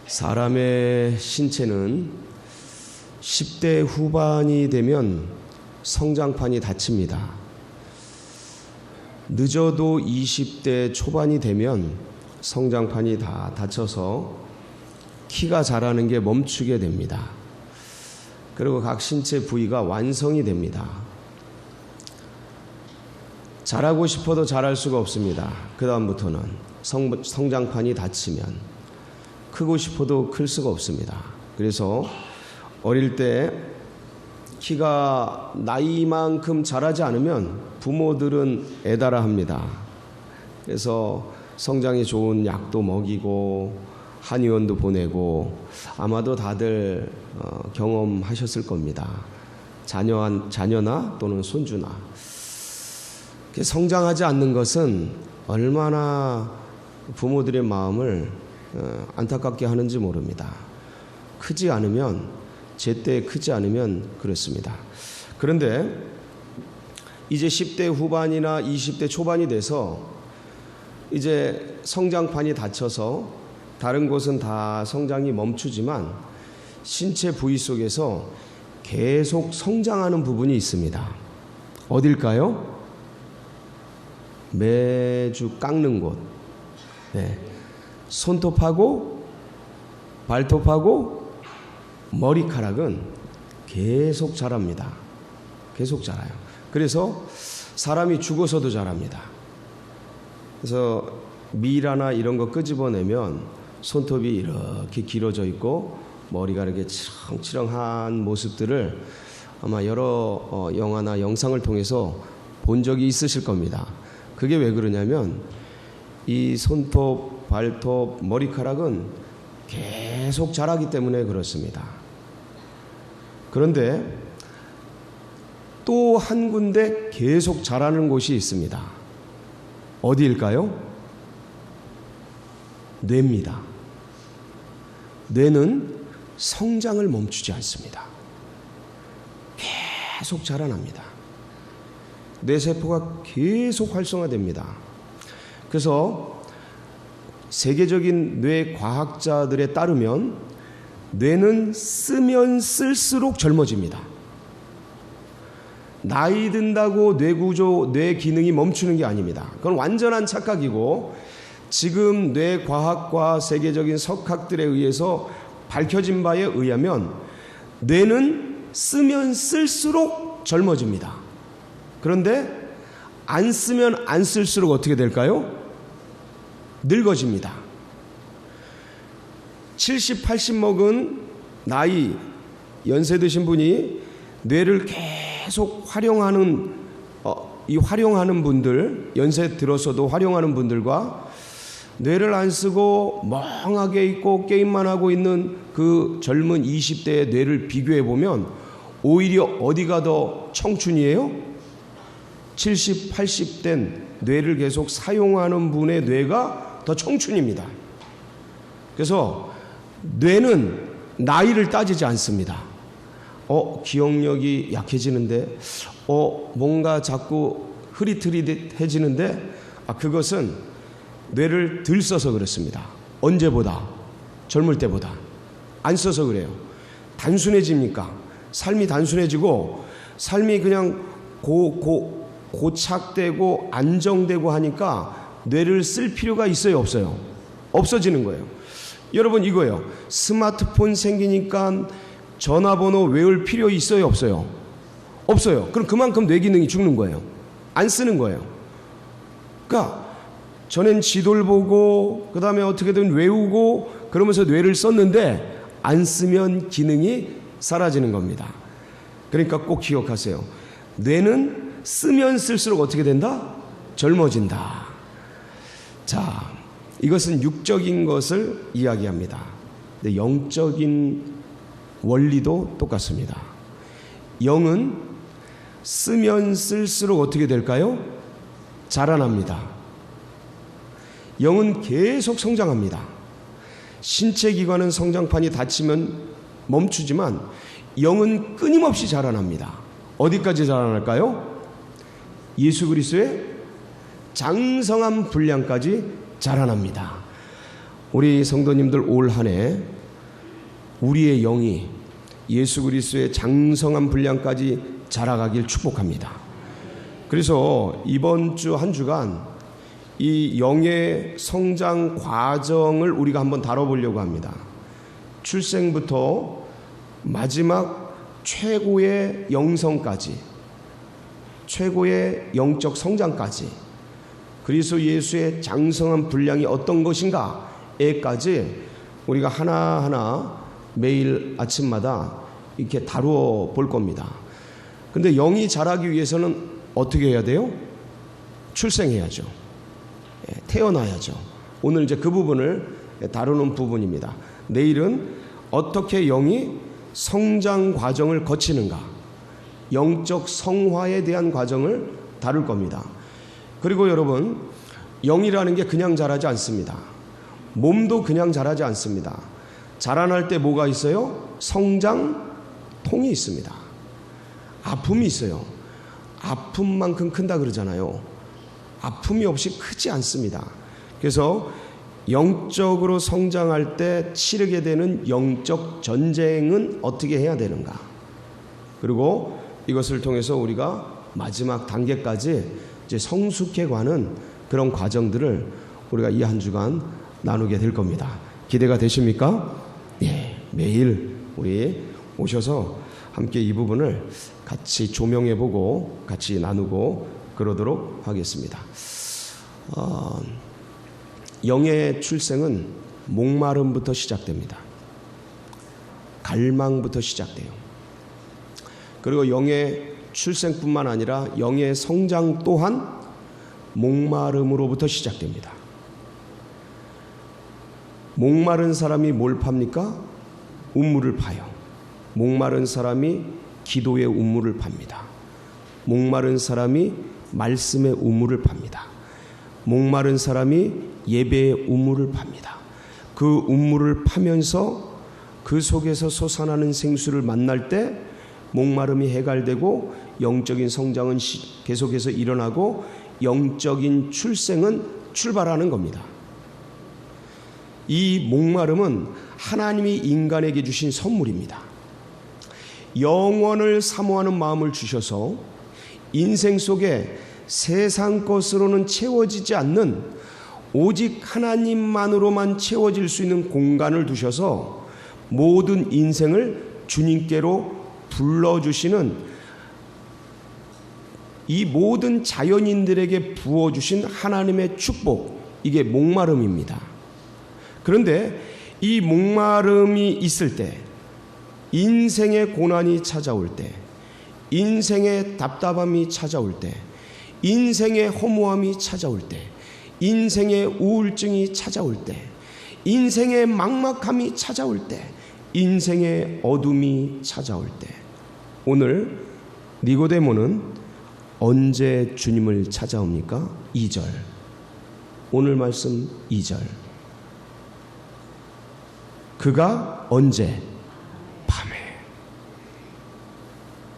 사람의 신체는 10대 후반이 되면 성장판이 닫힙니다. 늦어도 20대 초반이 되면 성장판이 다 닫혀서 키가 자라는 게 멈추게 됩니다. 그리고 각 신체 부위가 완성이 됩니다. 자라고 싶어도 자랄 수가 없습니다. 그 다음부터는 성장판이 닫히면 크고 싶어도 클 수가 없습니다. 그래서 어릴 때 키가 나이만큼 자라지 않으면 부모들은 애달아 합니다. 그래서 성장이 좋은 약도 먹이고 한의원도 보내고 아마도 다들 경험하셨을 겁니다. 자녀나 또는 손주나. 성장하지 않는 것은 얼마나 부모들의 마음을 안타깝게 하는지 모릅니다. 크지 않으면, 제때 크지 않으면 그렇습니다. 그런데 이제 10대 후반이나 20대 초반이 돼서 이제 성장판이 닫혀서 다른 곳은 다 성장이 멈추지만 신체 부위 속에서 계속 성장하는 부분이 있습니다. 어딜까요? 매주 깎는 곳. 네. 손톱하고 발톱하고 머리카락은 계속 자랍니다. 계속 자라요. 그래서 사람이 죽어서도 자랍니다. 그래서 미라나 이런 거 끄집어내면 손톱이 이렇게 길어져 있고 머리가 이렇게 치렁치렁한 모습들을 아마 여러 영화나 영상을 통해서 본 적이 있으실 겁니다. 그게 왜 그러냐면 이 손톱, 발톱, 머리카락은 계속 자라기 때문에 그렇습니다. 그런데 또 한 군데 계속 자라는 곳이 있습니다. 어디일까요? 뇌입니다. 뇌는 성장을 멈추지 않습니다. 계속 자라납니다. 뇌세포가 계속 활성화됩니다. 그래서 세계적인 뇌 과학자들에 따르면 뇌는 쓰면 쓸수록 젊어집니다. 나이 든다고 뇌 구조, 뇌 기능이 멈추는 게 아닙니다. 그건 완전한 착각이고 지금 뇌 과학과 세계적인 석학들에 의해서 밝혀진 바에 의하면 뇌는 쓰면 쓸수록 젊어집니다. 그런데 안 쓰면 안 쓸수록 어떻게 될까요? 늙어집니다. 70, 80 먹은 나이, 연세 드신 분이 뇌를 계속 활용하는 활용하는 분들, 연세 들어서도 활용하는 분들과 뇌를 안 쓰고 멍하게 있고 게임만 하고 있는 그 젊은 20대의 뇌를 비교해 보면 오히려 어디가 더 청춘이에요? 70, 80 된 뇌를 계속 사용하는 분의 뇌가 더 청춘입니다. 그래서 뇌는 나이를 따지지 않습니다. 기억력이 약해지는데, 뭔가 자꾸 흐릿흐릿해지는데, 그것은 뇌를 덜 써서 그렇습니다. 언제보다, 젊을 때보다 안 써서 그래요. 단순해집니까? 삶이 단순해지고 삶이 그냥 고착되고 안정되고 하니까 뇌를 쓸 필요가 있어요, 없어요? 없어지는 거예요. 여러분 이거예요. 스마트폰 생기니까 전화번호 외울 필요 있어요, 없어요? 없어요. 그럼 그만큼 뇌 기능이 죽는 거예요. 안 쓰는 거예요. 그러니까 전엔 지도를 보고 그 다음에 어떻게든 외우고 그러면서 뇌를 썼는데 안 쓰면 기능이 사라지는 겁니다. 그러니까 꼭 기억하세요. 뇌는 쓰면 쓸수록 어떻게 된다? 젊어진다. 자, 이것은 육적인 것을 이야기합니다. 근데 영적인 원리도 똑같습니다. 영은 쓰면 쓸수록 어떻게 될까요? 자라납니다. 영은 계속 성장합니다. 신체 기관은 성장판이 닫히면 멈추지만 영은 끊임없이 자라납니다. 어디까지 자라날까요? 예수 그리스도의 장성한 분량까지 자라납니다. 우리 성도님들 올 한 해 우리의 영이 예수 그리스도의 장성한 분량까지 자라가길 축복합니다. 그래서 이번 주 한 주간 이 영의 성장 과정을 우리가 한번 다뤄보려고 합니다. 출생부터 마지막 최고의 영성까지, 최고의 영적 성장까지, 그리스도 예수의 장성한 분량이 어떤 것인가에까지 우리가 하나하나 매일 아침마다 이렇게 다루어 볼 겁니다. 근데 영이 자라기 위해서는 어떻게 해야 돼요? 출생해야죠. 태어나야죠. 오늘 이제 그 부분을 다루는 부분입니다. 내일은 어떻게 영이 성장 과정을 거치는가, 영적 성화에 대한 과정을 다룰 겁니다. 그리고 여러분, 영이라는 게 그냥 자라지 않습니다. 몸도 그냥 자라지 않습니다. 자라날 때 뭐가 있어요? 성장통이 있습니다. 아픔이 있어요. 아픔만큼 큰다 그러잖아요. 아픔이 없이 크지 않습니다. 그래서 영적으로 성장할 때 치르게 되는 영적 전쟁은 어떻게 해야 되는가, 그리고 이것을 통해서 우리가 마지막 단계까지 이제 성숙해가는 그런 과정들을 우리가 이 한 주간 나누게 될 겁니다. 기대가 되십니까? 예, 매일 우리 오셔서 함께 이 부분을 같이 조명해보고 같이 나누고 그러도록 하겠습니다. 영의 출생은 목마름부터 시작됩니다. 갈망부터 시작돼요. 그리고 영의 출생뿐만 아니라 영의 성장 또한 목마름으로부터 시작됩니다. 목마른 사람이 뭘 팝니까? 우물을 파요. 목마른 사람이 기도의 우물을 팝니다. 목마른 사람이 말씀의 우물을 팝니다. 목마른 사람이 예배의 우물을 팝니다. 그 우물을 파면서 그 속에서 솟아나는 생수를 만날 때 목마름이 해갈되고 영적인 성장은 계속해서 일어나고 영적인 출생은 출발하는 겁니다. 이 목마름은 하나님이 인간에게 주신 선물입니다. 영원을 사모하는 마음을 주셔서 인생 속에 세상 것으로는 채워지지 않는 오직 하나님만으로만 채워질 수 있는 공간을 두셔서 모든 인생을 주님께로 불러주시는 이 모든 자연인들에게 부어주신 하나님의 축복, 이게 목마름입니다. 그런데 이 목마름이 있을 때, 인생의 고난이 찾아올 때, 인생의 답답함이 찾아올 때, 인생의 허무함이 찾아올 때, 인생의 우울증이 찾아올 때, 인생의 막막함이 찾아올 때, 인생의 어둠이 찾아올 때, 오늘 니고데모는 언제 주님을 찾아옵니까? 2절. 오늘 말씀 2절. 그가 언제? 밤에.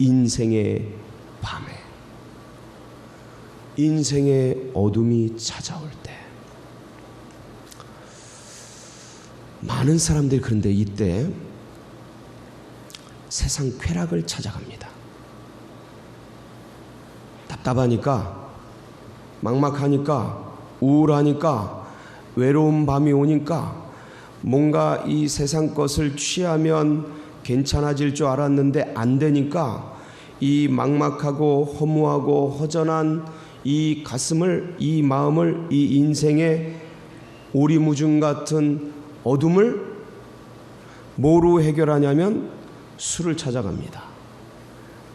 인생의 밤에. 인생의 어둠이 찾아올 때. 많은 사람들이 그런데 이때 세상 쾌락을 찾아갑니다. 답답하니까, 막막하니까, 우울하니까, 외로운 밤이 오니까 뭔가 이 세상 것을 취하면 괜찮아질 줄 알았는데 안 되니까 이 막막하고 허무하고 허전한 이 가슴을, 이 마음을, 이 인생의 오리무중 같은 어둠을 뭐로 해결하냐면 술을 찾아갑니다.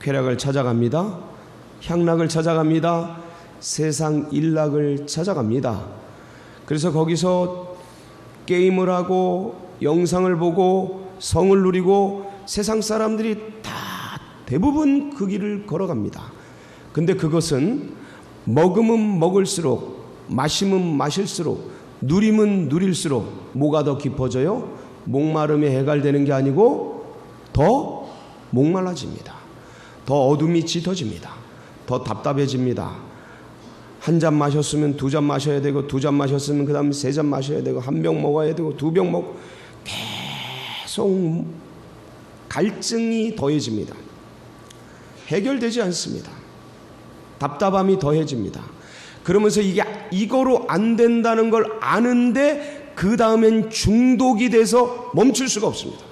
쾌락을 찾아갑니다. 향락을 찾아갑니다. 세상 일락을 찾아갑니다. 그래서 거기서 게임을 하고 영상을 보고 성을 누리고 세상 사람들이 다 대부분 그 길을 걸어갑니다. 근데 그것은 먹으면 먹을수록, 마시면 마실수록, 누리면 누릴수록 뭐가 더 깊어져요? 목마름이 해갈되는 게 아니고 더 목말라집니다. 더 어둠이 짙어집니다. 더 답답해집니다. 한 잔 마셨으면 2잔 마셔야 되고, 2잔 마셨으면 그 다음 3잔 마셔야 되고, 1병 먹어야 되고, 2병 먹고, 계속 갈증이 더해집니다. 해결되지 않습니다. 답답함이 더해집니다. 그러면서 이거로 안 된다는 걸 아는데 그 다음엔 중독이 돼서 멈출 수가 없습니다.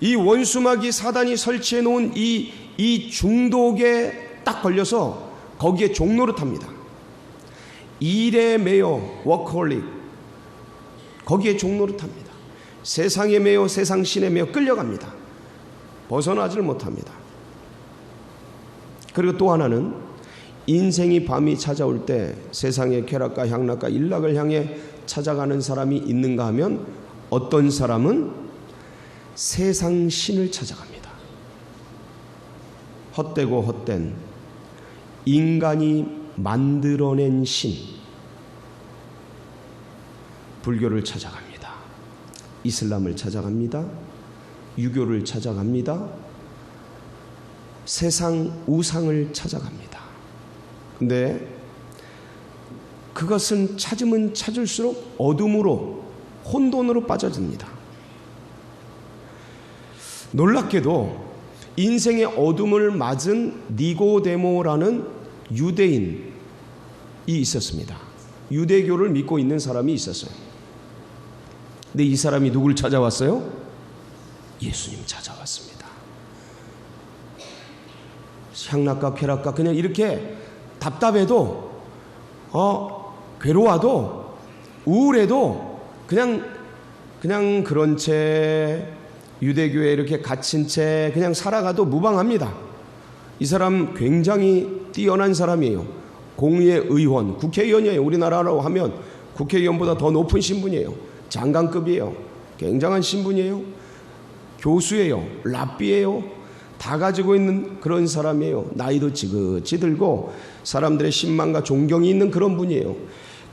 이 원수마귀 사단이 설치해 놓은 이 중독에 딱 걸려서 거기에 종노릇합니다. 일에 매여 워커홀릭, 거기에 종노릇합니다. 세상에 매여 세상 신에 매여 끌려갑니다. 벗어나질 못합니다. 그리고 또 하나는 인생이 밤이 찾아올 때 세상의 쾌락과 향락과 일락을 향해 찾아가는 사람이 있는가 하면, 어떤 사람은 세상 신을 찾아갑니다. 헛되고 헛된 인간이 만들어낸 신, 불교를 찾아갑니다. 이슬람을 찾아갑니다. 유교를 찾아갑니다. 세상 우상을 찾아갑니다. 근데 그것은 찾으면 찾을수록 어둠으로, 혼돈으로 빠져듭니다. 놀랍게도 인생의 어둠을 맞은 니고데모라는 유대인이 있었습니다. 유대교를 믿고 있는 사람이 있었어요. 근데 이 사람이 누굴 찾아왔어요? 예수님 찾아왔습니다. 향락과 쾌락과 그냥 이렇게 답답해도, 괴로워도, 우울해도 그냥 그런 채 유대교에 이렇게 갇힌 채 그냥 살아가도 무방합니다. 이 사람 굉장히 뛰어난 사람이에요. 공의회 의원, 국회의원이에요. 우리나라로 하면 국회의원보다 더 높은 신분이에요. 장관급이에요. 굉장한 신분이에요. 교수예요. 랍비예요. 다 가지고 있는 그런 사람이에요. 나이도 지긋이 들고 사람들의 신망과 존경이 있는 그런 분이에요.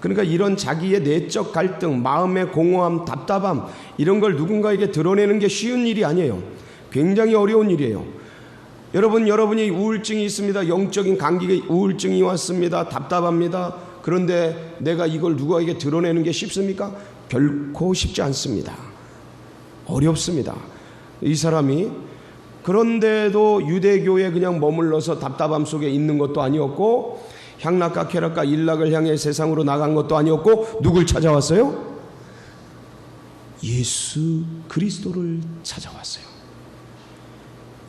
그러니까 이런 자기의 내적 갈등, 마음의 공허함, 답답함, 이런 걸 누군가에게 드러내는 게 쉬운 일이 아니에요. 굉장히 어려운 일이에요. 여러분이 우울증이 있습니다. 영적인 감기가 우울증이 왔습니다. 답답합니다. 그런데 내가 이걸 누구에게 드러내는 게 쉽습니까? 결코 쉽지 않습니다. 어렵습니다. 이 사람이 그런데도 유대교에 그냥 머물러서 답답함 속에 있는 것도 아니었고, 향락과 쾌락과 일락을 향해 세상으로 나간 것도 아니었고, 누굴 찾아왔어요? 예수 그리스도를 찾아왔어요.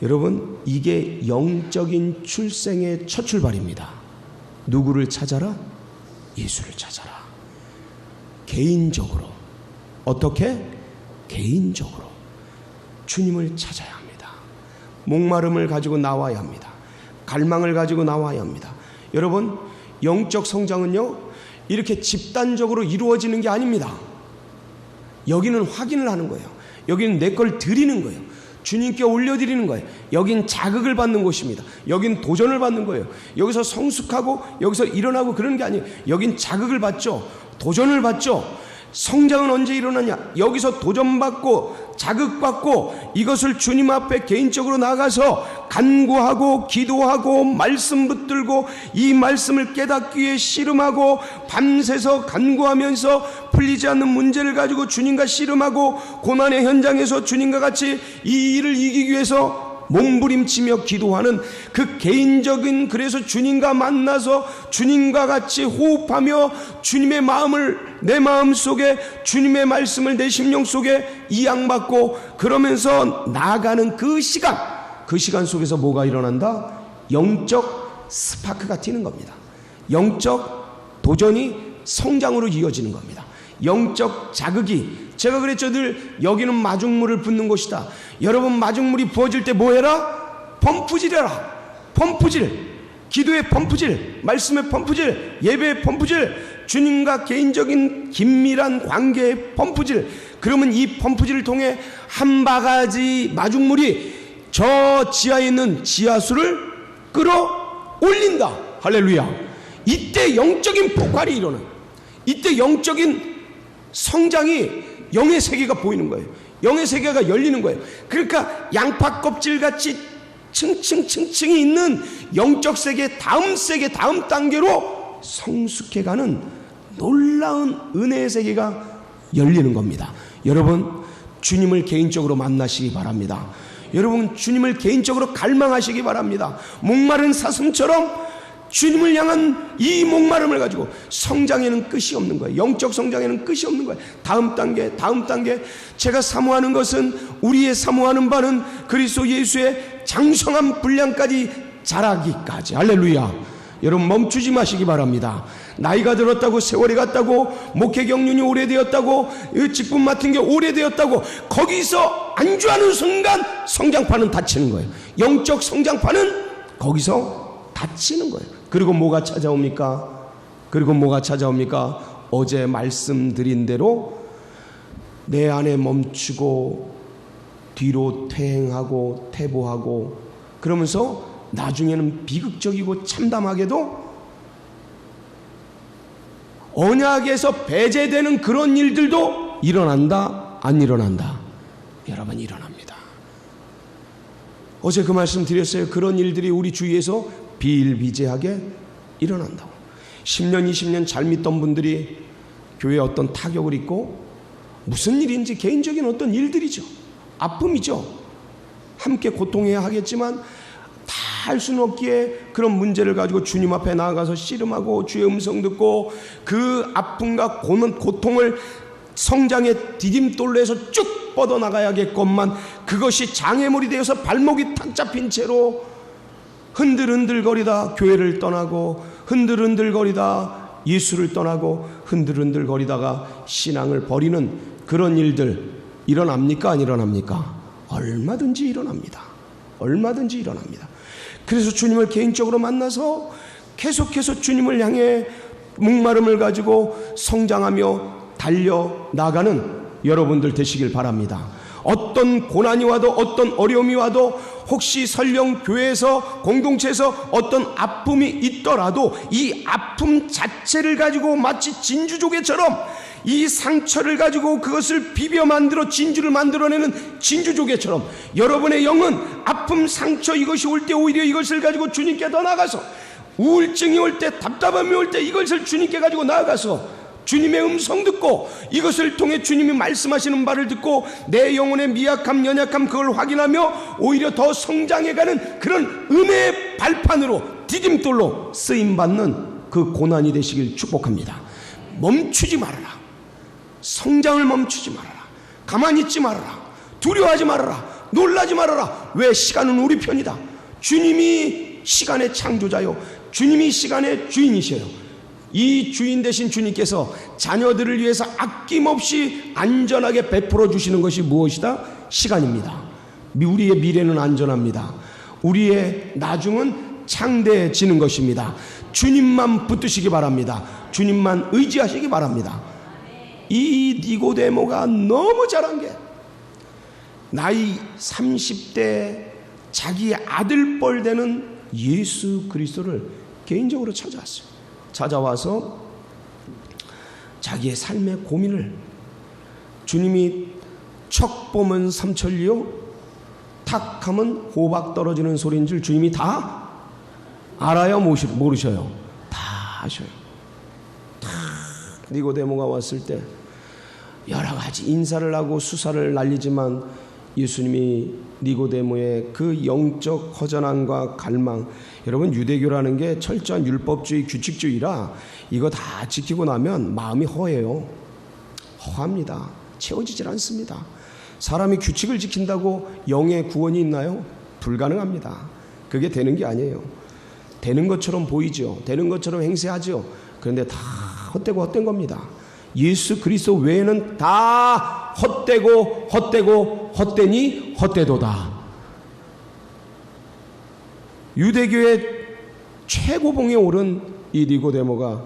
여러분, 이게 영적인 출생의 첫 출발입니다. 누구를 찾아라? 예수를 찾아라. 개인적으로. 어떻게? 개인적으로 주님을 찾아야 합니다. 목마름을 가지고 나와야 합니다. 갈망을 가지고 나와야 합니다. 여러분, 영적 성장은요, 이렇게 집단적으로 이루어지는 게 아닙니다. 여기는 확인을 하는 거예요. 여기는 내 걸 드리는 거예요. 주님께 올려드리는 거예요. 여긴 자극을 받는 곳입니다. 여긴 도전을 받는 거예요. 여기서 성숙하고 여기서 일어나고 그런 게 아니에요. 여긴 자극을 받죠. 도전을 받죠. 성장은 언제 일어나냐? 여기서 도전받고 자극받고 이것을 주님 앞에 개인적으로 나가서 간구하고 기도하고 말씀 붙들고 이 말씀을 깨닫기 위해 씨름하고 밤새서 간구하면서 풀리지 않는 문제를 가지고 주님과 씨름하고 고난의 현장에서 주님과 같이 이 일을 이기기 위해서 몸부림치며 기도하는 그 개인적인, 그래서 주님과 만나서 주님과 같이 호흡하며 주님의 마음을 내 마음 속에, 주님의 말씀을 내 심령 속에 이양받고 그러면서 나아가는 그 시간 속에서 뭐가 일어난다? 영적 스파크가 튀는 겁니다. 영적 도전이 성장으로 이어지는 겁니다. 영적 자극이, 제가 그랬죠. 늘 여기는 마중물을 붓는 곳이다. 여러분, 마중물이 부어질 때 뭐해라? 펌프질해라. 펌프질, 기도의 펌프질, 말씀의 펌프질, 예배의 펌프질, 주님과 개인적인 긴밀한 관계의 펌프질. 그러면 이 펌프질을 통해 한 바가지 마중물이 저 지하에 있는 지하수를 끌어올린다. 할렐루야. 이때 영적인 폭발이 일어나. 이때 영적인 성장이, 영의 세계가 보이는 거예요. 영의 세계가 열리는 거예요. 그러니까 양파 껍질같이 층층층층이 있는 영적 세계, 다음 단계로 성숙해가는 놀라운 은혜의 세계가 열리는 겁니다. 여러분, 주님을 개인적으로 만나시기 바랍니다. 여러분, 주님을 개인적으로 갈망하시기 바랍니다. 목마른 사슴처럼 주님을 향한 이 목마름을 가지고 성장에는 끝이 없는 거예요. 영적 성장에는 끝이 없는 거예요. 다음 단계. 제가 사모하는 것은, 우리의 사모하는 바는 그리스도 예수의 장성한 분량까지 자라기까지. 할렐루야. 여러분, 멈추지 마시기 바랍니다. 나이가 들었다고, 세월이 갔다고, 목회 경륜이 오래되었다고, 직분 맡은 게 오래되었다고, 거기서 안주하는 순간 성장판은 닫히는 거예요. 영적 성장판은 거기서 닫히는 거예요. 그리고 뭐가 찾아옵니까? 어제 말씀드린 대로 내 안에 멈추고 뒤로 퇴행하고 퇴보하고, 그러면서 나중에는 비극적이고 참담하게도 언약에서 배제되는 그런 일들도 일어난다, 안 일어난다? 여러분, 일어납니다. 어제 그 말씀 드렸어요. 그런 일들이 우리 주위에서 비일비재하게 일어난다고. 10년 20년 잘 믿던 분들이 교회에 어떤 타격을 입고, 무슨 일인지 개인적인 어떤 일들이죠, 아픔이죠. 함께 고통해야 하겠지만 다 할 수는 없기에 그런 문제를 가지고 주님 앞에 나아가서 씨름하고 주의 음성 듣고, 그 아픔과 고통을 성장의 디딤돌로 해서 쭉 뻗어나가야겠건만, 그것이 장애물이 되어서 발목이 탁 잡힌 채로 흔들흔들거리다 교회를 떠나고, 흔들흔들거리다 예수를 떠나고, 흔들흔들거리다가 신앙을 버리는 그런 일들 일어납니까, 안 일어납니까? 얼마든지 일어납니다. 그래서 주님을 개인적으로 만나서 계속해서 주님을 향해 목마름을 가지고 성장하며 달려나가는 여러분들 되시길 바랍니다. 어떤 고난이 와도, 어떤 어려움이 와도, 혹시 설령 교회에서, 공동체에서 어떤 아픔이 있더라도 이 아픔 자체를 가지고 마치 진주조개처럼, 이 상처를 가지고 그것을 비벼 만들어 진주를 만들어내는 진주조개처럼, 여러분의 영은 아픔, 상처, 이것이 올 때 오히려 이것을 가지고 주님께 더 나가서, 우울증이 올 때, 답답함이 올 때 이것을 주님께 가지고 나아가서 주님의 음성 듣고, 이것을 통해 주님이 말씀하시는 바를 듣고 내 영혼의 미약함, 연약함, 그걸 확인하며 오히려 더 성장해가는 그런 은혜의 발판으로, 디딤돌로 쓰임받는 그 고난이 되시길 축복합니다. 멈추지 말아라. 성장을 멈추지 말아라. 가만히 있지 말아라. 두려워하지 말아라. 놀라지 말아라. 왜? 시간은 우리 편이다. 주님이 시간의 창조자요, 주님이 시간의 주인이셔요. 이 주인 되신 주님께서 자녀들을 위해서 아낌없이 안전하게 베풀어 주시는 것이 무엇이다? 시간입니다. 우리의 미래는 안전합니다. 우리의 나중은 창대해지는 것입니다. 주님만 붙드시기 바랍니다. 주님만 의지하시기 바랍니다. 이 니고데모가 너무 잘한 게, 나이 30대 자기 아들뻘 되는 예수 그리스도를 개인적으로 찾아와서 자기의 삶의 고민을, 주님이 척 보면 삼천리요, 탁 하면 호박 떨어지는 소리인 줄 주님이 다 알아요, 모르셔요? 다 아셔요. 다 니고데모가 왔을 때 여러 가지 인사를 하고 수사를 날리지만, 예수님이 니고데모의 그 영적 허전함과 갈망, 여러분, 유대교라는 게 철저한 율법주의, 규칙주의라 이거 다 지키고 나면 마음이 허해요. 허합니다. 채워지질 않습니다. 사람이 규칙을 지킨다고 영의 구원이 있나요? 불가능합니다. 그게 되는 게 아니에요. 되는 것처럼 보이죠. 되는 것처럼 행세하죠. 그런데 다 헛되고 헛된 겁니다. 예수 그리스도 외에는 다 헛되고 헛되니 헛되도다. 유대교의 최고봉에 오른 이 니고데모가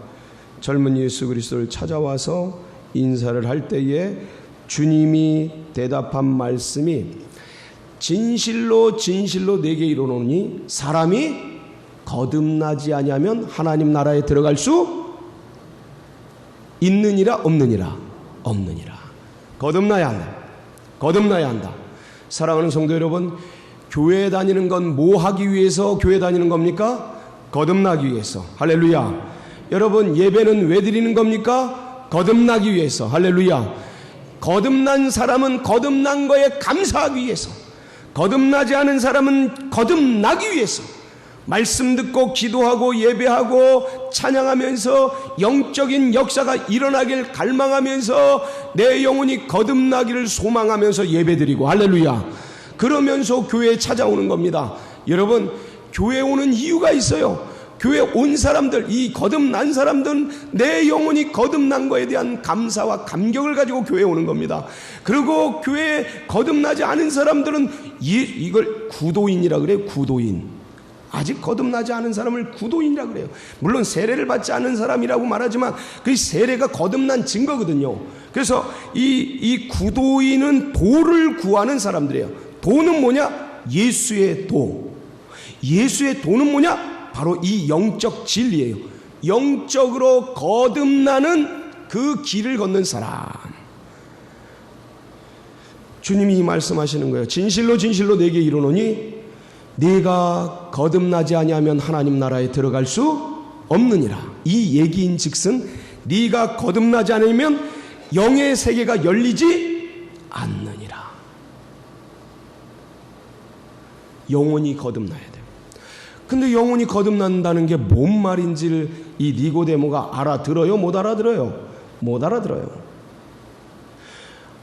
젊은 예수 그리스도를 찾아와서 인사를 할 때에 주님이 대답한 말씀이, 진실로 내게 이르노니 사람이 거듭나지 아니하면 하나님 나라에 들어갈 수 있느니라 없느니라? 없느니라. 거듭나야 한다. 사랑하는 성도 여러분, 교회 다니는 건 뭐 하기 위해서 교회 다니는 겁니까? 거듭나기 위해서. 할렐루야. 여러분, 예배는 왜 드리는 겁니까? 거듭나기 위해서. 할렐루야. 거듭난 사람은 거듭난 거에 감사하기 위해서, 거듭나지 않은 사람은 거듭나기 위해서 말씀 듣고 기도하고 예배하고 찬양하면서 영적인 역사가 일어나길 갈망하면서 내 영혼이 거듭나기를 소망하면서 예배드리고, 할렐루야. 그러면서 교회에 찾아오는 겁니다. 여러분, 교회에 오는 이유가 있어요. 교회에 온 사람들, 이 거듭난 사람들은 내 영혼이 거듭난 거에 대한 감사와 감격을 가지고 교회에 오는 겁니다. 그리고 교회에 거듭나지 않은 사람들은 이걸 구도인이라 그래요. 구도인. 아직 거듭나지 않은 사람을 구도인이라 그래요. 물론 세례를 받지 않은 사람이라고 말하지만 그 세례가 거듭난 증거거든요. 그래서 이 구도인은 도를 구하는 사람들이에요. 도는 뭐냐? 예수의 도. 예수의 도는 뭐냐? 바로 이 영적 진리예요. 영적으로 거듭나는 그 길을 걷는 사람. 주님이 말씀하시는 거예요. 진실로 진실로 내게 이르노니 네가 거듭나지 아니하면 하나님 나라에 들어갈 수 없느니라. 이 얘기인 즉슨 네가 거듭나지 않으면 영의 세계가 열리지 않느니라. 영혼이 거듭나야 돼요. 근데 영혼이 거듭난다는 게 뭔 말인지를 이 니고데모가 알아들어요? 못 알아들어요? 못 알아들어요.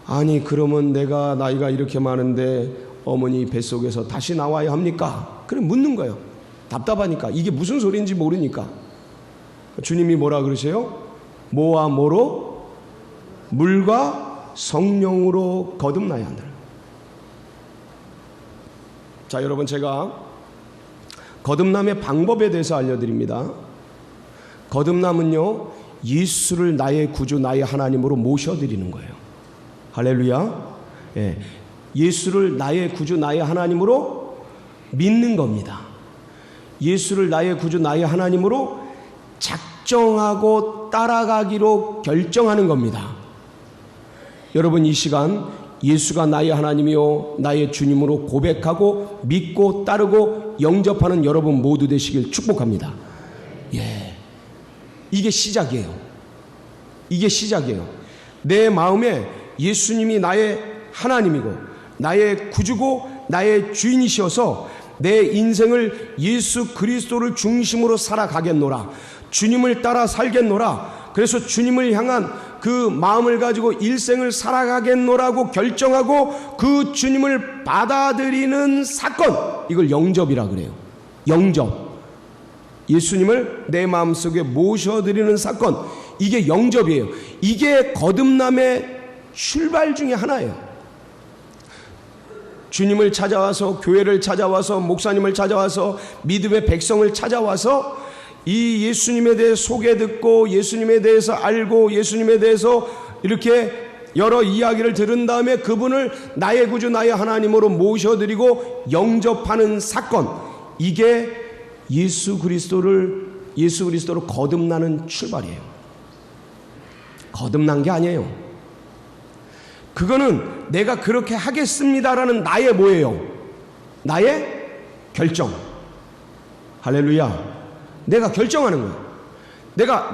아니, 그러면 내가 나이가 이렇게 많은데 어머니 뱃속에서 다시 나와야 합니까? 그래 묻는 거예요. 답답하니까. 이게 무슨 소리인지 모르니까. 주님이 뭐라 그러세요? 뭐와 뭐로? 물과 성령으로 거듭나야 한다. 자, 여러분, 제가 거듭남의 방법에 대해서 알려드립니다. 거듭남은요, 예수를 나의 구주, 나의 하나님으로 모셔드리는 거예요. 할렐루야. 예. 예수를 나의 구주, 나의 하나님으로 믿는 겁니다. 예수를 나의 구주, 나의 하나님으로 작정하고 따라가기로 결정하는 겁니다. 여러분, 이 시간 예수가 나의 하나님이요 나의 주님으로 고백하고 믿고 따르고 영접하는 여러분 모두 되시길 축복합니다. 예, 이게 시작이에요. 이게 시작이에요. 내 마음에 예수님이 나의 하나님이고 나의 구주고 나의 주인이셔서 내 인생을 예수 그리스도를 중심으로 살아가겠노라. 주님을 따라 살겠노라. 그래서 주님을 향한 그 마음을 가지고 일생을 살아가겠노라고 결정하고 그 주님을 받아들이는 사건, 이걸 영접이라 그래요. 영접. 예수님을 내 마음속에 모셔드리는 사건, 이게 영접이에요. 이게 거듭남의 출발 중에 하나예요. 주님을 찾아와서, 교회를 찾아와서, 목사님을 찾아와서, 믿음의 백성을 찾아와서 이 예수님에 대해 소개 듣고 예수님에 대해서 알고 예수님에 대해서 이렇게 여러 이야기를 들은 다음에 그분을 나의 구주 나의 하나님으로 모셔드리고 영접하는 사건, 이게 예수 그리스도로 거듭나는 출발이에요. 거듭난 게 아니에요. 그거는 내가 그렇게 하겠습니다라는 나의 뭐예요? 나의 결정. 할렐루야. 내가 결정하는 거예요.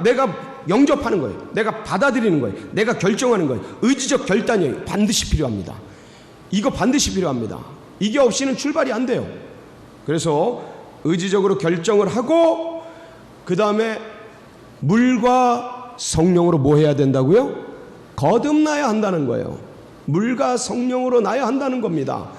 내가 영접하는 거예요. 내가 받아들이는 거예요. 내가 결정하는 거예요. 의지적 결단이 반드시 필요합니다. 이거 반드시 필요합니다. 이게 없이는 출발이 안 돼요. 그래서 의지적으로 결정을 하고 그 다음에 물과 성령으로 뭐 해야 된다고요? 거듭나야 한다는 거예요. 물과 성령으로 나야 한다는 겁니다.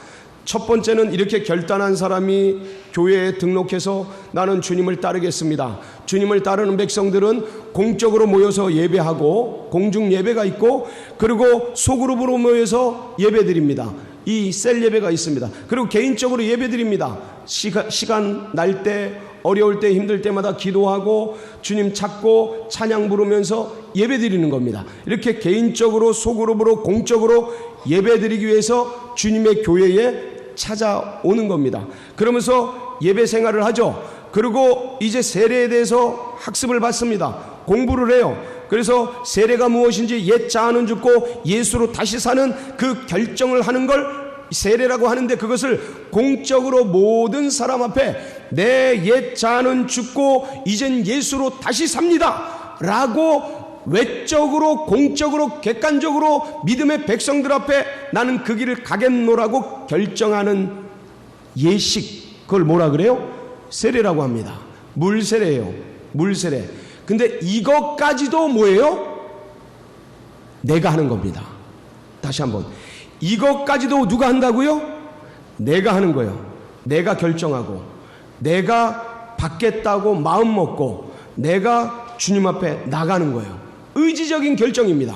첫 번째는 이렇게 결단한 사람이 교회에 등록해서 나는 주님을 따르겠습니다. 주님을 따르는 백성들은 공적으로 모여서 예배하고 공중 예배가 있고 그리고 소그룹으로 모여서 예배드립니다. 이 셀 예배가 있습니다. 그리고 개인적으로 예배드립니다. 시간 날 때, 어려울 때, 힘들 때마다 기도하고 주님 찾고 찬양 부르면서 예배드리는 겁니다. 이렇게 개인적으로 소그룹으로 공적으로 예배드리기 위해서 주님의 교회에 찾아오는 겁니다. 그러면서 예배 생활을 하죠. 그리고 이제 세례에 대해서 학습을 받습니다. 공부를 해요. 그래서 세례가 무엇인지 옛 자아는 죽고 예수로 다시 사는 그 결정을 하는 걸 세례라고 하는데 그것을 공적으로 모든 사람 앞에 내 옛 자는 죽고 이젠 예수로 다시 삽니다 라고 외적으로 공적으로 객관적으로 믿음의 백성들 앞에 나는 그 길을 가겠노라고 결정하는 예식, 그걸 뭐라 그래요? 세례라고 합니다. 물세례예요. 물세례. 근데 이것까지도 뭐예요? 내가 하는 겁니다. 다시 한번, 이것까지도 누가 한다고요? 내가 하는 거예요. 내가 결정하고 내가 받겠다고 마음 먹고 내가 주님 앞에 나가는 거예요. 의지적인 결정입니다.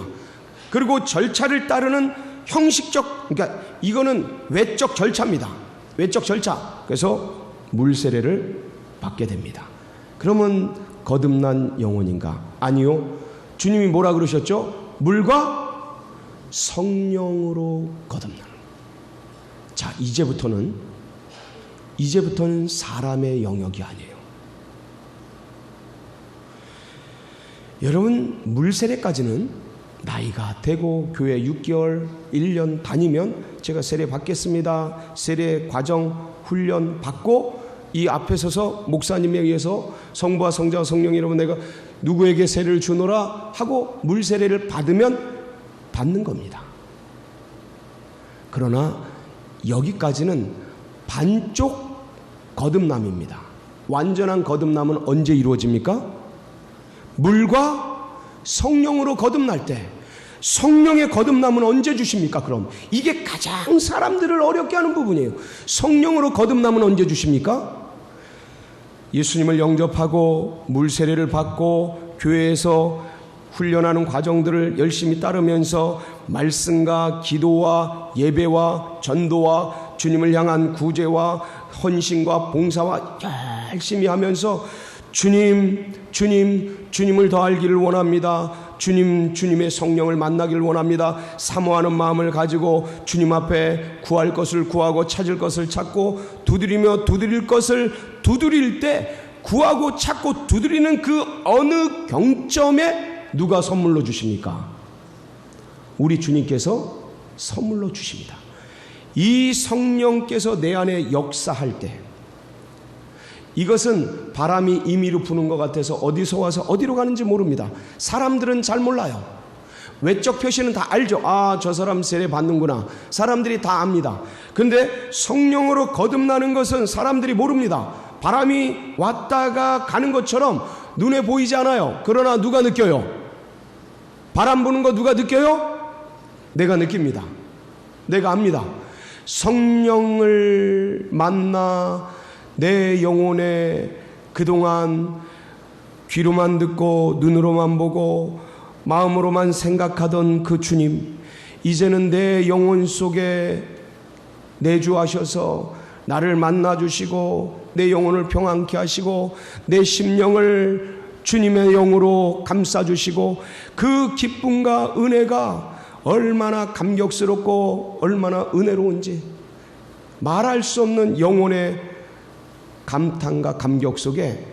그리고 절차를 따르는 형식적, 그러니까 이거는 외적 절차입니다. 외적 절차. 그래서 물세례를 받게 됩니다. 그러면 거듭난 영혼인가? 아니요. 주님이 뭐라 그러셨죠? 물과 성령으로 거듭나는. 자, 이제부터는 사람의 영역이 아니에요. 여러분, 물세례까지는 나이가 되고 교회 6개월, 1년 다니면 제가 세례 받겠습니다. 세례 과정 훈련 받고 이 앞에 서서 목사님에 의해서 성부와 성자와 성령 이름으로 내가 누구에게 세례를 주노라 하고 물세례를 받으면 받는 겁니다. 그러나 여기까지는 반쪽 거듭남입니다. 완전한 거듭남은 언제 이루어집니까? 물과 성령으로 거듭날 때. 성령의 거듭남은 언제 주십니까? 그럼 이게 가장 사람들을 어렵게 하는 부분이에요. 성령으로 거듭남은 언제 주십니까? 예수님을 영접하고 물세례를 받고 교회에서 훈련하는 과정들을 열심히 따르면서 말씀과 기도와 예배와 전도와 주님을 향한 구제와 헌신과 봉사와 열심히 하면서 주님을 더 알기를 원합니다. 주님의 성령을 만나기를 원합니다. 사모하는 마음을 가지고 주님 앞에 구할 것을 구하고 찾을 것을 찾고 두드리며 두드릴 것을 두드릴 때 구하고 찾고 두드리는 그 어느 경점에 누가 선물로 주십니까? 우리 주님께서 선물로 주십니다. 이 성령께서 내 안에 역사할 때, 이것은 바람이 임의로 부는 것 같아서 어디서 와서 어디로 가는지 모릅니다. 사람들은 잘 몰라요. 외적 표시는 다 알죠. 아, 저 사람 세례 받는구나. 사람들이 다 압니다. 근데 성령으로 거듭나는 것은 사람들이 모릅니다. 바람이 왔다가 가는 것처럼 눈에 보이지 않아요. 그러나 누가 느껴요? 바람 부는 거 누가 느껴요? 내가 느낍니다. 내가 압니다. 성령을 만나 내 영혼에 그동안 귀로만 듣고 눈으로만 보고 마음으로만 생각하던 그 주님, 이제는 내 영혼 속에 내주하셔서 나를 만나주시고 내 영혼을 평안케 하시고 내 심령을 주님의 영으로 감싸주시고 그 기쁨과 은혜가 얼마나 감격스럽고 얼마나 은혜로운지 말할 수 없는 영혼의 감탄과 감격 속에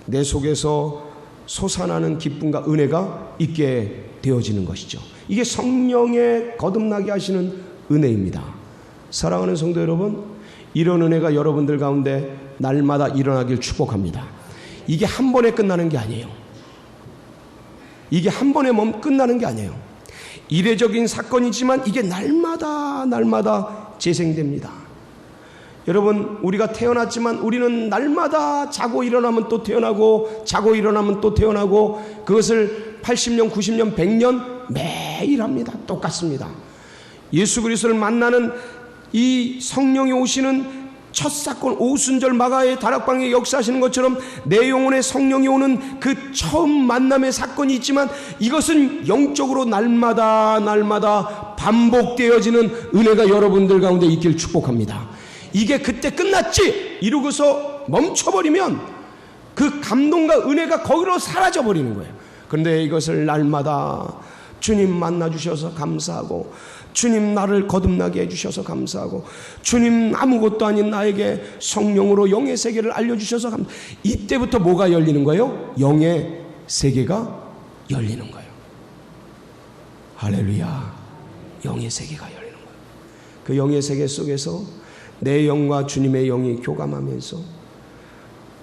내 속에서 솟아나는 기쁨과 은혜가 있게 되어지는 것이죠. 이게 성령의 거듭나게 하시는 은혜입니다. 사랑하는 성도 여러분, 이런 은혜가 여러분들 가운데 날마다 일어나길 축복합니다. 이게 한 번에 끝나는 게 아니에요. 이게 한 번에 끝나는 게 아니에요. 이례적인 사건이지만 이게 날마다 재생됩니다. 여러분, 우리가 태어났지만 우리는 날마다 자고 일어나면 또 태어나고 자고 일어나면 또 태어나고 그것을 80년, 90년, 100년 매일 합니다. 똑같습니다. 예수 그리스도를 만나는 이 성령이 오시는 첫 사건, 오순절 마가의 다락방에 역사하시는 것처럼 내 영혼에 성령이 오는 그 처음 만남의 사건이 있지만 이것은 영적으로 날마다 반복되어지는 은혜가 여러분들 가운데 있길 축복합니다. 이게 그때 끝났지 이러고서 멈춰버리면 그 감동과 은혜가 거기로 사라져버리는 거예요. 그런데 이것을 날마다 주님 만나주셔서 감사하고, 주님 나를 거듭나게 해주셔서 감사하고, 주님 아무것도 아닌 나에게 성령으로 영의 세계를 알려주셔서 감사하고, 이때부터 뭐가 열리는 거예요? 영의 세계가 열리는 거예요. 할렐루야. 영의 세계가 열리는 거예요. 그 영의 세계 속에서 내 영과 주님의 영이 교감하면서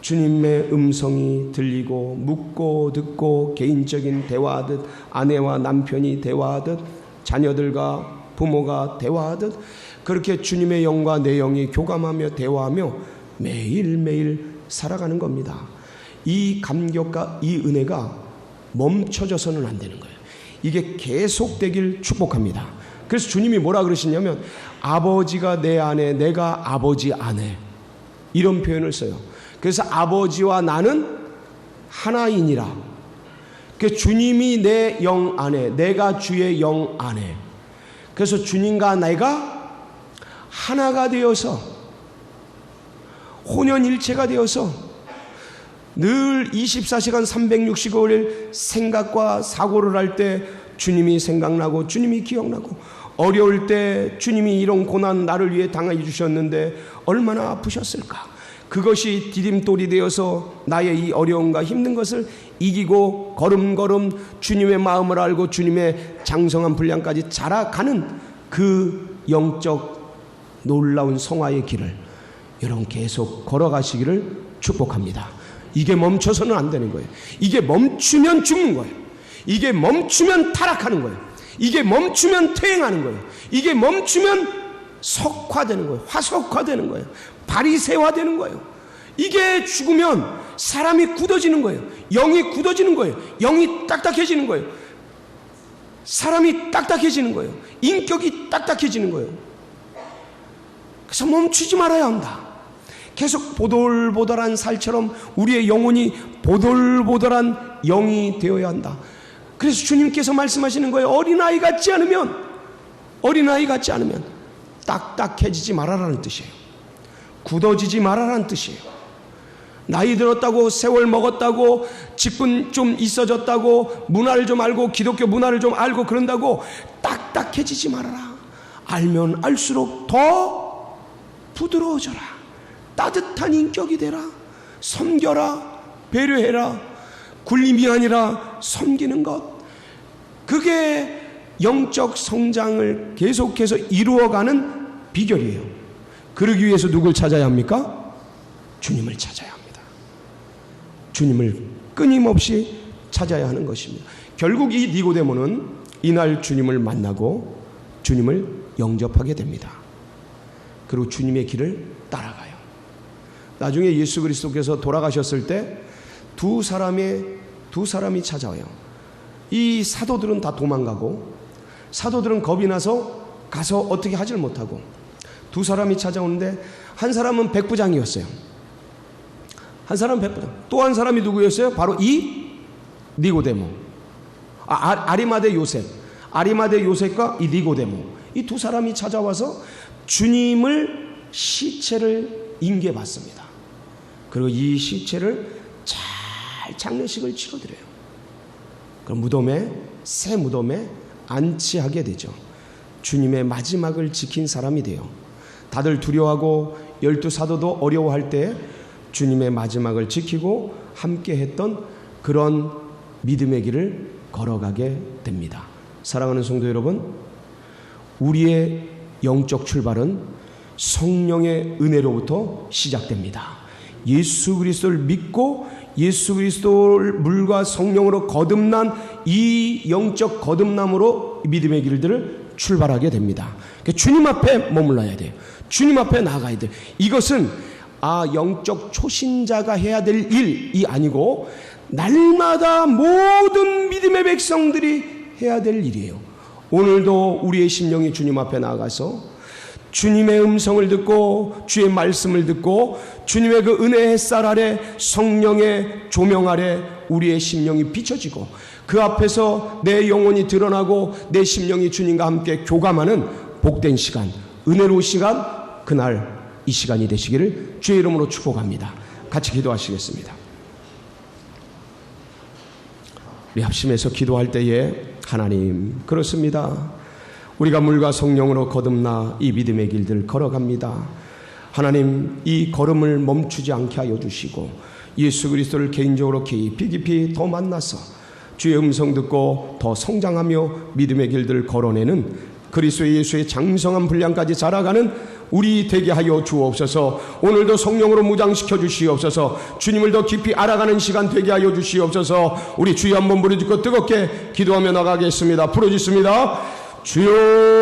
주님의 음성이 들리고 묻고 듣고 개인적인 대화하듯 아내와 남편이 대화하듯 자녀들과 부모가 대화하듯 그렇게 주님의 영과 내 영이 교감하며 대화하며 매일매일 살아가는 겁니다. 이 감격과 이 은혜가 멈춰져서는 안 되는 거예요. 이게 계속되길 축복합니다. 그래서 주님이 뭐라 그러시냐면 아버지가 내 안에 내가 아버지 안에 이런 표현을 써요. 그래서 아버지와 나는 하나이니라. 그 주님이 내 영 안에 내가 주의 영 안에 그래서 주님과 내가 하나가 되어서 혼연일체가 되어서 늘 24시간 365일 생각과 사고를 할 때 주님이 생각나고 주님이 기억나고 어려울 때 주님이 이런 고난 나를 위해 당해 주셨는데 얼마나 아프셨을까. 그것이 디딤돌이 되어서 나의 이 어려움과 힘든 것을 이기고 걸음걸음 주님의 마음을 알고 주님의 장성한 분량까지 자라가는 그 영적 놀라운 성화의 길을 여러분 계속 걸어가시기를 축복합니다. 이게 멈춰서는 안 되는 거예요. 이게 멈추면 죽는 거예요. 이게 멈추면 타락하는 거예요. 이게 멈추면 퇴행하는 거예요. 이게 멈추면 석화되는 거예요. 화석화되는 거예요. 바리새화되는 거예요. 이게 죽으면 사람이 굳어지는 거예요. 영이 굳어지는 거예요. 영이 딱딱해지는 거예요. 사람이 딱딱해지는 거예요. 인격이 딱딱해지는 거예요. 그래서 멈추지 말아야 한다. 계속 보들보들한 살처럼 우리의 영혼이 보들보들한 영이 되어야 한다. 그래서 주님께서 말씀하시는 거예요. 어린아이 같지 않으면 딱딱해지지 말아라는 뜻이에요. 굳어지지 말아라는 뜻이에요. 나이 들었다고 세월 먹었다고 직분 좀 있어졌다고 문화를 좀 알고 기독교 문화를 좀 알고 그런다고 딱딱해지지 말아라. 알면 알수록 더 부드러워져라. 따뜻한 인격이 되라. 섬겨라. 배려해라. 굴림이 아니라 섬기는 것. 그게 영적 성장을 계속해서 이루어가는 비결이에요. 그러기 위해서 누굴 찾아야 합니까? 주님을 찾아야 합니다. 주님을 끊임없이 찾아야 하는 것입니다. 결국 이 니고데모는 이날 주님을 만나고 주님을 영접하게 됩니다. 그리고 주님의 길을 따라가요. 나중에 예수 그리스도께서 돌아가셨을 때 두 사람이 찾아와요. 이 사도들은 다 도망가고 사도들은 겁이 나서 가서 어떻게 하질 못하고 두 사람이 찾아오는데 한 사람은 백부장이었어요. 한 사람은 백부장. 또 한 사람이 누구였어요? 바로 이 니고데모. 아리마대 요셉. 아리마대 요셉과 이 니고데모. 이 두 사람이 찾아와서 주님을 시체를 인계받습니다. 그리고 이 시체를 잘 장례식을 치러드려요. 그럼 새 무덤에 안치하게 되죠. 주님의 마지막을 지킨 사람이 돼요. 다들 두려워하고 12사도도 어려워할 때 주님의 마지막을 지키고 함께 했던 그런 믿음의 길을 걸어가게 됩니다. 사랑하는 성도 여러분, 우리의 영적 출발은 성령의 은혜로부터 시작됩니다. 예수 그리스도를 믿고 예수 그리스도를 물과 성령으로 거듭난 이 영적 거듭남으로 믿음의 길들을 출발하게 됩니다. 주님 앞에 머물러야 돼요. 주님 앞에 나가야 돼요. 이것은 영적 초신자가 해야 될 일이 아니고 날마다 모든 믿음의 백성들이 해야 될 일이에요. 오늘도 우리의 심령이 주님 앞에 나가서 주님의 음성을 듣고 주의 말씀을 듣고 주님의 그 은혜의 햇살 아래 성령의 조명 아래 우리의 심령이 비춰지고 그 앞에서 내 영혼이 드러나고 내 심령이 주님과 함께 교감하는 복된 시간, 은혜로운 시간, 그날 이 시간이 되시기를 주의 이름으로 축복합니다. 같이 기도하시겠습니다. 우리 합심해서 기도할 때에 하나님, 그렇습니다. 우리가 물과 성령으로 거듭나 이 믿음의 길들 걸어갑니다. 하나님, 이 걸음을 멈추지 않게 하여 주시고 예수 그리스도를 개인적으로 깊이 더 만나서 주의 음성 듣고 더 성장하며 믿음의 길들을 걸어내는 그리스도 예수의 장성한 분량까지 자라가는 우리 되게 하여 주옵소서. 오늘도 성령으로 무장시켜 주시옵소서. 주님을 더 깊이 알아가는 시간 되게 하여 주시옵소서. 우리 주여 한번 부르짖고 뜨겁게 기도하며 나가겠습니다. 부르짖습니다. 주여